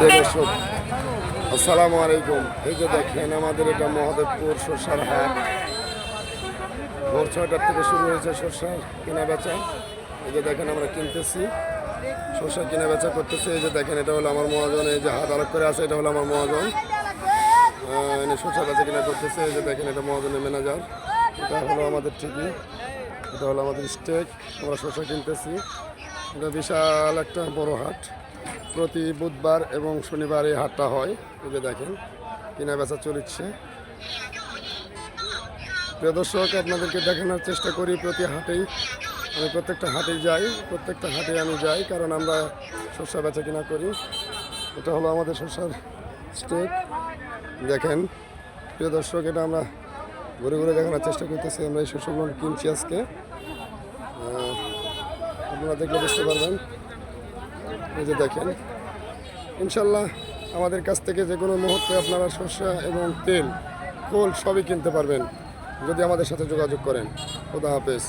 দর্শক আসসালামু আলাইকুম। এই যে দেখেন আমাদের এটা মহাদেবপুর সরষার হাট। ভোর 6টার থেকে শুরু হয়েছে সরষার কেনা বেচা। এই যে দেখেন আমরা কিনতেছি, সরষা কেনা বেচা করতেছি। এই যে দেখেন এটা হলো আমার মহাজন, এই যে হাত আলোক করে আছে এটা হলো আমার মহাজন, এনে সরষা বেচা কেনা করতেছে। এই যে দেখেন এটা মহাজনের ম্যানেজার, এটা হলো আমাদের ঠিকই, এটা হলো আমাদের স্টেক। আমরা সরষা কিনতেছি। এটা বিশাল একটা বড় হাট, প্রতি বুধবার এবং শনিবার এই হাটটা হয়। এই যে দেখেন কেনা বেচা চলছে। প্রিয় দর্শক, আপনাদেরকে দেখানোর চেষ্টা করি প্রতি হাটেই। আমি প্রত্যেকটা হাটে আমি যাই, কারণ আমরা শস্য বেচা কিনা করি। এটা হলো আমাদের শস্যর স্টেক। দেখেন প্রিয় দর্শক, এটা আমরা ঘুরে ঘুরে দেখানোর চেষ্টা করতেছি। আমরা এই শস্যগুলো কিনছি আজকে, আপনারা দেখলে বুঝতে পারবেন। এই যে দেখেন, ইনশাল্লাহ আমাদের কাছ থেকে যে কোনো মুহূর্তে আপনারা শস্য এবং তেল, খোল সবই কিনতে পারবেন যদি আমাদের সাথে যোগাযোগ করেন। খোদা হাফেজ।